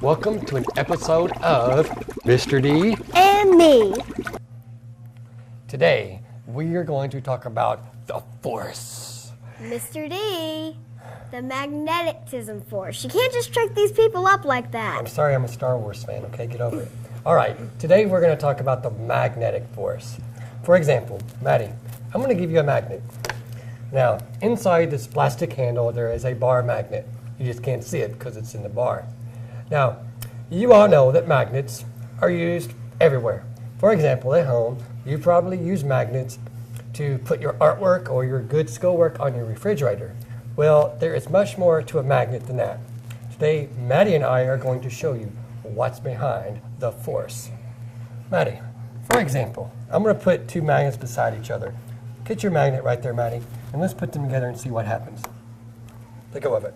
Welcome to an episode of Mr. D and me. Today, we are going to talk about the force. Mr. D, the magnetism force. You can't just trick these people up like that. I'm sorry, I'm a Star Wars fan, okay? Get over it. All right, today we're going to talk about the magnetic force. For example, Maddie, I'm going to give you a magnet. Now, inside this plastic handle, there is a bar magnet. You just can't see it because it's in the bar. Now, you all know that magnets are used everywhere. For example, at home, you probably use magnets to put your artwork or your good schoolwork on your refrigerator. Well, there is much more to a magnet than that. Today, Maddie and I are going to show you what's behind the force. Maddie, for example, I'm going to put two magnets beside each other. Get your magnet right there, Maddie, and let's put them together and see what happens. Let go of it.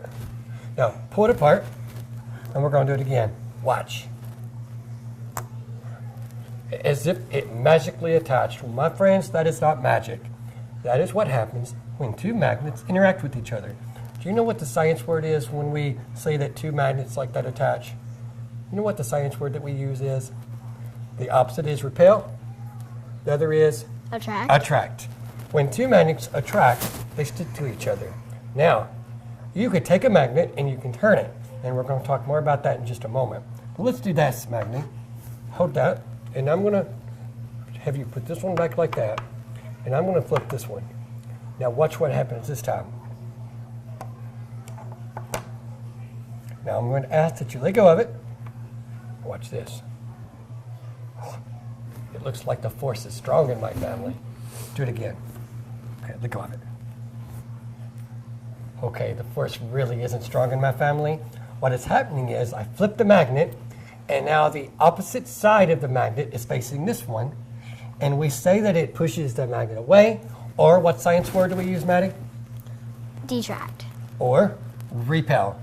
Now, pull it apart, and we're going to do it again. Watch. As if it magically attached. Well, my friends, that is not magic. That is what happens when two magnets interact with each other. Do you know what the science word is when we say that two magnets like that attach? You know what the science word that we use is? The opposite is repel. The other is? Attract. Attract. When two magnets attract, they stick to each other. Now, you could take a magnet and you can turn it. And we're going to talk more about that in just a moment. But let's do this magnet. Hold that. And I'm going to have you put this one back like that. And I'm going to flip this one. Now watch what happens this time. Now I'm going to ask that you let go of it. Watch this. It looks like the force is strong in my family. Do it again. Okay, let go of it. Okay, the force really isn't strong in my family. What is happening is I flip the magnet, and now the opposite side of the magnet is facing this one, and we say that it pushes the magnet away, or what science word do we use, Maddie? Detract. Or repel.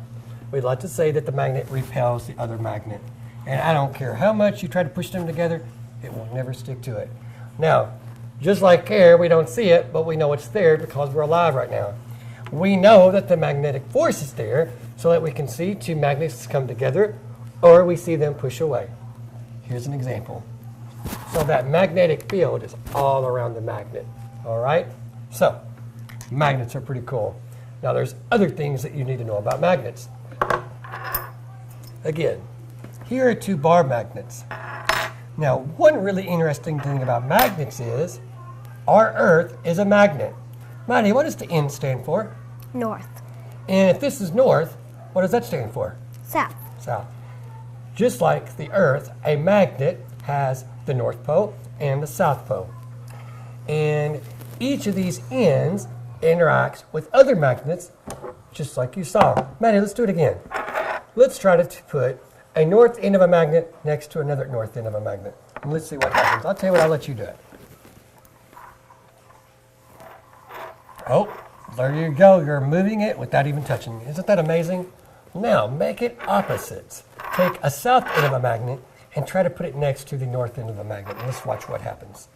We'd like to say that the magnet repels the other magnet. And I don't care how much you try to push them together, it will never stick to it. Now, just like air, we don't see it, but we know it's there because we're alive right now. We know that the magnetic force is there so that we can see two magnets come together or we see them push away. Here's an example. So that magnetic field is all around the magnet, all right? So, magnets are pretty cool. Now there's other things that you need to know about magnets. Again, here are two bar magnets. Now, one really interesting thing about magnets is our Earth is a magnet. Maddie, what does the N stand for? North. And if this is north, what does that stand for? South. South. Just like the Earth, a magnet has the North Pole and the South Pole. And each of these ends interacts with other magnets, just like you saw. Maddie, let's do it again. Let's try to put a north end of a magnet next to another north end of a magnet. And let's see what happens. I'll tell you what, I'll let you do it. Oh, there you go. You're moving it without even touching it. Isn't that amazing? Now, make it opposites. Take a south end of a magnet and try to put it next to the north end of a magnet. Let's watch what happens.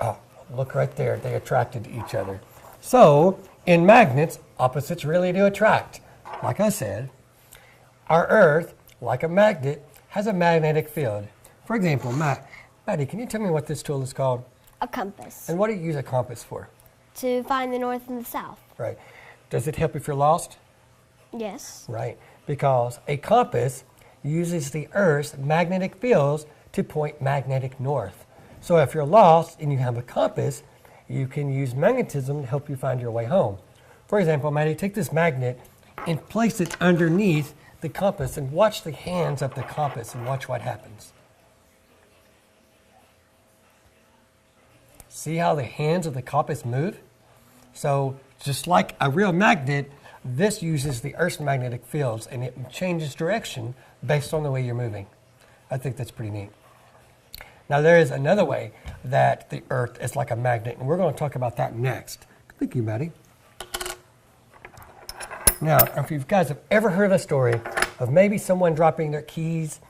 Oh, look right there. They attracted to each other. So, in magnets, opposites really do attract. Like I said, our Earth, like a magnet, has a magnetic field. For example, Maddie, can you tell me what this tool is called? A compass. And what do you use a compass for? To find the north and the south. Right. Does it help if you're lost? Yes. Right. Because a compass uses the Earth's magnetic fields to point magnetic north. So if you're lost and you have a compass, you can use magnetism to help you find your way home. For example, Maddie, take this magnet and place it underneath the compass and watch the hands of the compass and watch what happens. See how the hands of the compass move? So just like a real magnet, this uses the Earth's magnetic fields and it changes direction based on the way you're moving. I think that's pretty neat. Now there is another way that the Earth is like a magnet, and we're going to talk about that next. Thank you, Maddie. Now, if you guys have ever heard a story of maybe someone dropping their keys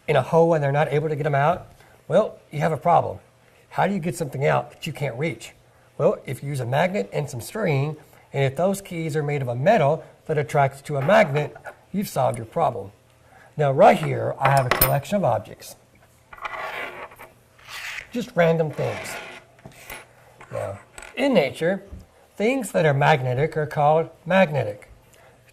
in a hole and they're not able to get them out, well, you have a problem. How do you get something out that you can't reach? Well, if you use a magnet and some string, and if those keys are made of a metal that attracts to a magnet, you've solved your problem. Now right here, I have a collection of objects. Just random things. Now, in nature, things that are magnetic are called magnetic.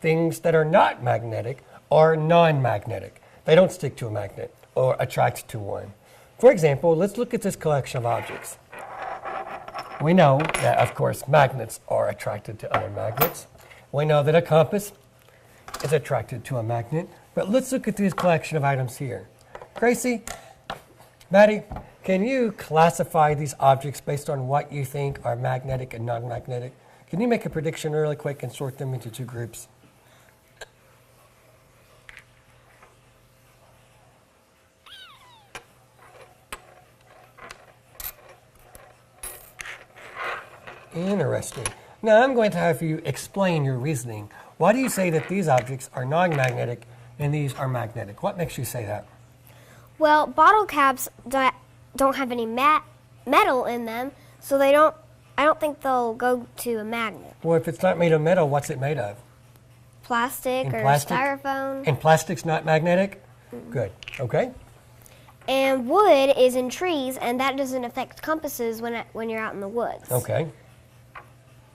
Things that are not magnetic are non-magnetic. They don't stick to a magnet or attract to one. For example, let's look at this collection of objects. We know that, of course, magnets are attracted to other magnets. We know that a compass is attracted to a magnet. But let's look at this collection of items here. Gracie, Maddie, can you classify these objects based on what you think are magnetic and non-magnetic? Can you make a prediction really quick and sort them into two groups? Interesting. Now I'm going to have you explain your reasoning. Why do you say that these objects are non-magnetic and these are magnetic? What makes you say that? Well, bottle caps don't have any metal in them, so I don't think they'll go to a magnet. Well, if it's not made of metal, what's it made of? Plastic or plastic? styrofoam. And plastic's not magnetic? Good. Okay. And wood is in trees, and that doesn't affect compasses when you're out in the woods. Okay.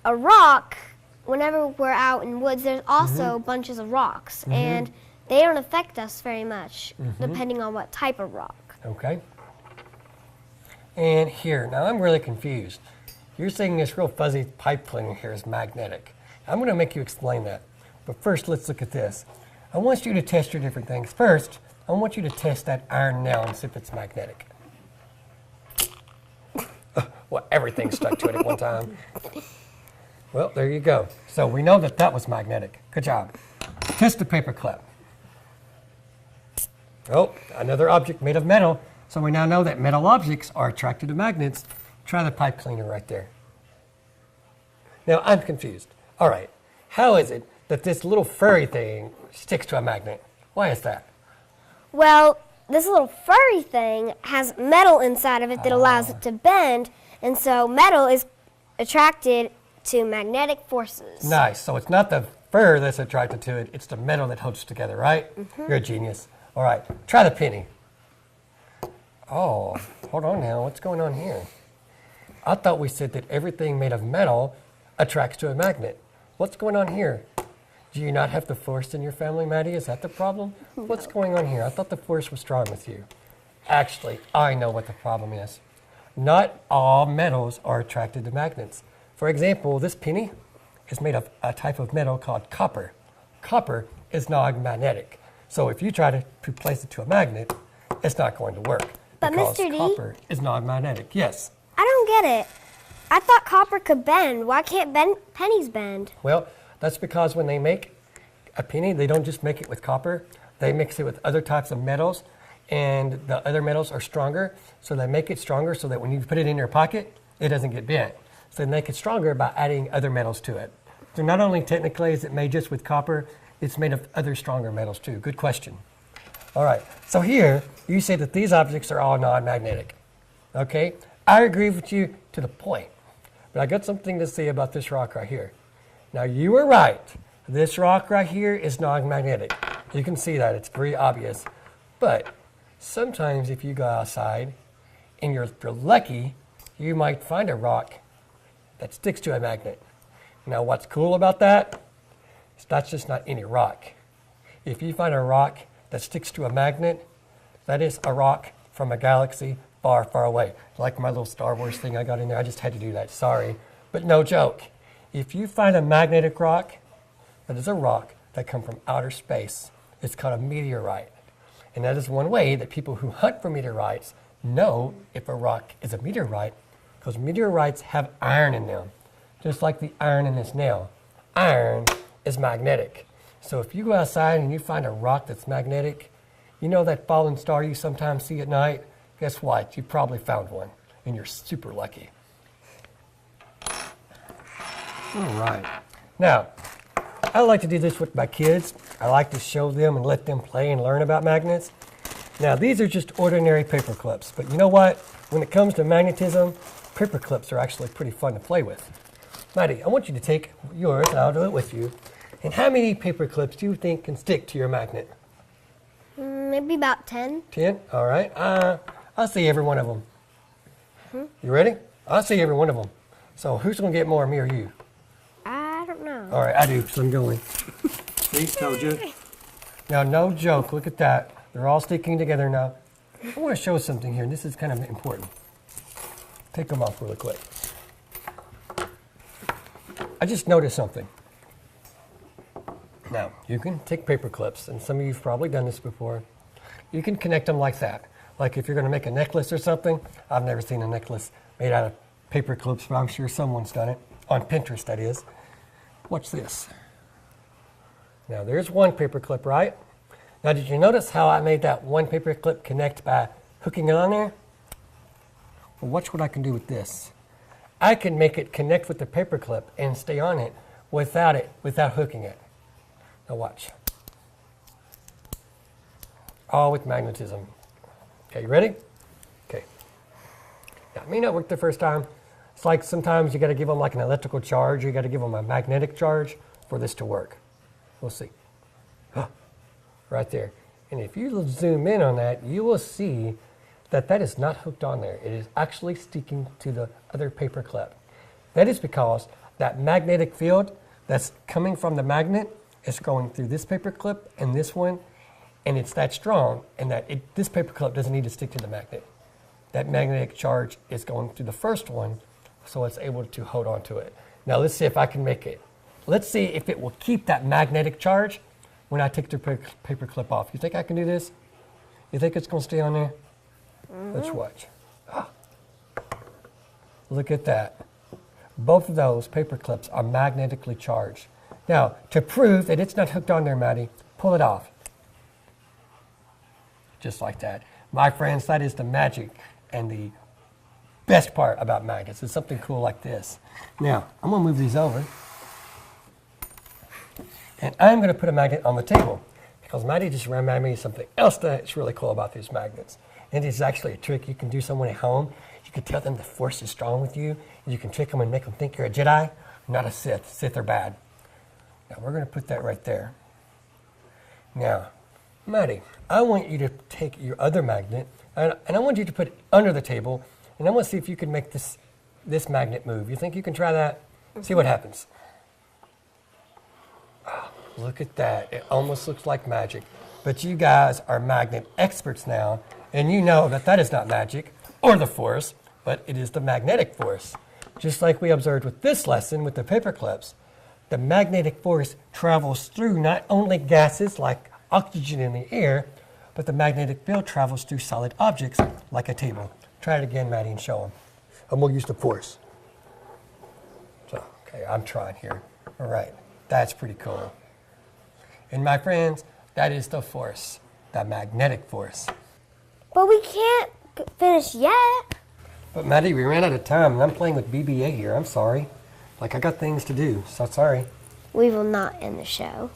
A rock, whenever we're out in woods, there's also bunches of rocks, and they don't affect us very much, depending on what type of rock. Okay. And here, now I'm really confused. You're saying this real fuzzy pipe cleaner here is magnetic. I'm going to make you explain that. But first, let's look at this. I want you to test your different things. First, I want you to test that iron nail and see if it's magnetic. Well, everything stuck to it at one time. Well, there you go. So we know that that was magnetic. Good job. Test the paper clip. Oh, another object made of metal. So we now know that metal objects are attracted to magnets. Try the pipe cleaner right there. Now, I'm confused. All right, how is it that this little furry thing sticks to a magnet? Why is that? Well, this little furry thing has metal inside of it that allows it to bend, and so metal is attracted to magnetic forces. Nice. So it's not the fur that's attracted to it, it's the metal that holds it together, right? You're a genius. All right, try the penny. Oh, hold on now. What's going on here? I thought we said that everything made of metal attracts to a magnet. What's going on here? Do you not have the force in your family, Maddie? Is that the problem? No. What's going on here? I thought the force was strong with you. Actually, I know what the problem is. Not all metals are attracted to magnets. For example, this penny is made of a type of metal called copper. Copper is non-magnetic. So if you try to place it to a magnet, it's not going to work. But because Mr. D? copper is non-magnetic. Yes? I don't get it. I thought copper could bend. Why can't pennies bend? Well, that's because when they make a penny, they don't just make it with copper. They mix it with other types of metals, and the other metals are stronger. So they make it stronger so that when you put it in your pocket, it doesn't get bent. So they make it stronger by adding other metals to it. So not only technically is it made just with copper, it's made of other stronger metals too. Good question. All right, so here you say that these objects are all non-magnetic. Okay, I agree with you to the point, but I got something to say about this rock right here. Now you were right. This rock right here is non-magnetic. You can see that, it's very obvious. But sometimes if you go outside and you're lucky, you might find a rock that sticks to a magnet. Now what's cool about that? That's just not any rock. If you find a rock that sticks to a magnet, that is a rock from a galaxy far, far away. Like my little Star Wars thing I got in there, I just had to do that, sorry. But no joke. If you find a magnetic rock, that is a rock that comes from outer space. It's called a meteorite. And that is one way that people who hunt for meteorites know if a rock is a meteorite, because meteorites have iron in them, just like the iron in this nail. Iron is magnetic. So if you go outside and you find a rock that's magnetic, you know that falling star you sometimes see at night? Guess what? You probably found one, and you're super lucky. All right. Now, I like to do this with my kids. I like to show them and let them play and learn about magnets. Now, these are just ordinary paper clips, but you know what? When it comes to magnetism, paper clips are actually pretty fun to play with. Maddie, I want you to take yours, and I'll do it with you, And how many paper clips do you think can stick to your magnet? Maybe about 10. 10? All right. I'll see every one of them. You ready? I'll see every one of them. So who's going to get more, me or you? I don't know. All right, I do, so I'm going. See, told you. Now, no joke. Look at that. They're all sticking together now. I want to show something here, and this is kind of important. Take them off really quick. I just noticed something. Now, you can take paper clips, and some of you have probably done this before. You can connect them like that. Like if you're going to make a necklace or something. I've never seen a necklace made out of paper clips, but I'm sure someone's done it. On Pinterest, that is. Watch this. Now, there's one paper clip, right? Now, did you notice how I made that one paper clip connect by hooking it on there? Well, watch what I can do with this. I can make it connect with the paper clip and stay on it without hooking it. Now watch. All with magnetism. Okay, you ready? Okay. Now, it may not work the first time. It's like sometimes you got to give them like an electrical charge. You got to give them a magnetic charge for this to work. We'll see. Right there. And if you zoom in on that, you will see that that is not hooked on there. It is actually sticking to the other paper clip. That is because that magnetic field that's coming from the magnet is going through this paper clip and this one, and it's that strong, and that this paper clip doesn't need to stick to the magnet. That magnetic charge is going through the first one, so it's able to hold on to it. Now let's see if I can make it. Let's see if it will keep that magnetic charge when I take the paper clip off. You think I can do this? You think it's going to stay on there? Let's watch. Look at that. Both of those paper clips are magnetically charged. Now, to prove that it's not hooked on there, Maddie, pull it off. Just like that. My friends, that is the magic and the best part about magnets. It's something cool like this. Now, I'm going to move these over. And I'm going to put a magnet on the table because Maddie just reminded me of something else that's really cool about these magnets. And it's actually a trick you can do someone at home. You can tell them the force is strong with you. And you can trick them and make them think you're a Jedi, not a Sith. Sith are bad. Now we're going to put that right there. Now, Maddie, I want you to take your other magnet and I want you to put it under the table, and I want to see if you can make this magnet move. You think you can try that? See what happens. Oh, look at that. It almost looks like magic. But you guys are magnet experts now, and you know that that is not magic or the force, but it is the magnetic force. Just like we observed with this lesson with the paper clips. The magnetic force travels through not only gases like oxygen in the air, but the magnetic field travels through solid objects like a table. Try it again, Maddie, and show them. I'm going to use the force. So, okay, I'm trying here. All right, that's pretty cool. And my friends, that is the force, the magnetic force. But we can't finish yet. But Maddie, we ran out of time, and I'm playing with BB-8 here. I'm sorry. Like, I got things to do, so sorry. We will not end the show.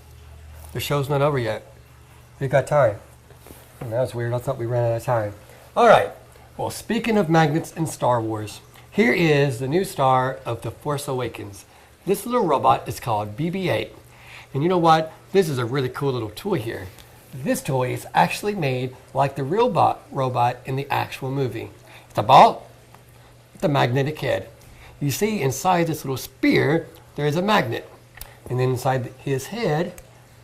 The show's not over yet. We got time. That was weird. I thought we ran out of time. All right. Well, speaking of magnets and Star Wars, here is the new star of The Force Awakens. This little robot is called BB-8. And you know what? This is a really cool little toy here. This toy is actually made like the real robot in the actual movie. It's a ball with a magnetic head. You see inside this little spear, there is a magnet. And then inside his head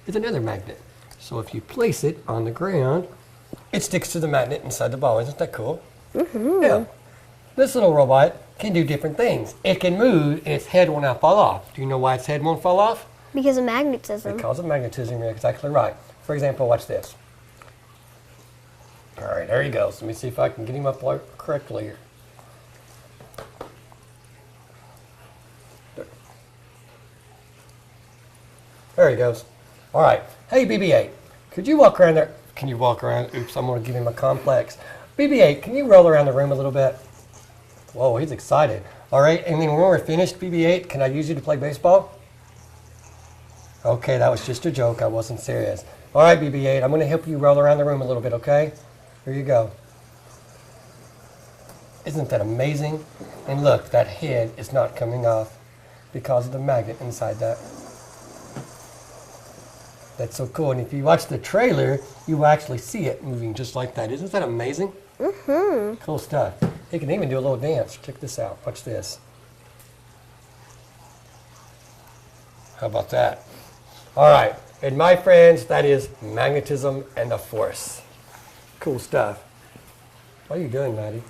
is another magnet. So if you place it on the ground, it sticks to the magnet inside the ball. Isn't that cool? Mm-hmm. Yeah. This little robot can do different things. It can move and its head will not fall off. Do you know why its head won't fall off? Because of magnetism. Because of magnetism, you're exactly right. For example, watch this. All right, there he goes. Let me see if I can get him up correctly here. There he goes. All right. Hey, BB-8, could you walk around there? Can you walk around? Oops, I'm going to give him a complex. BB-8, can you roll around the room a little bit? Whoa, he's excited. All right, and then when we're finished, BB-8, can I use you to play baseball? Okay, that was just a joke. I wasn't serious. All right, BB-8, I'm going to help you roll around the room a little bit, okay? Here you go. Isn't that amazing? And look, that head is not coming off because of the magnet inside that. That's so cool. And if you watch the trailer, you will actually see it moving just like that. Isn't that amazing? Mm-hmm. Cool stuff. It can even do a little dance. Check this out. Watch this. How about that? All right. And my friends, that is magnetism and the force. Cool stuff. What are you doing, Maddie?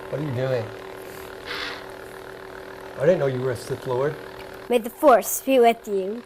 What are you doing? I didn't know you were a Sith Lord. May the force be with you.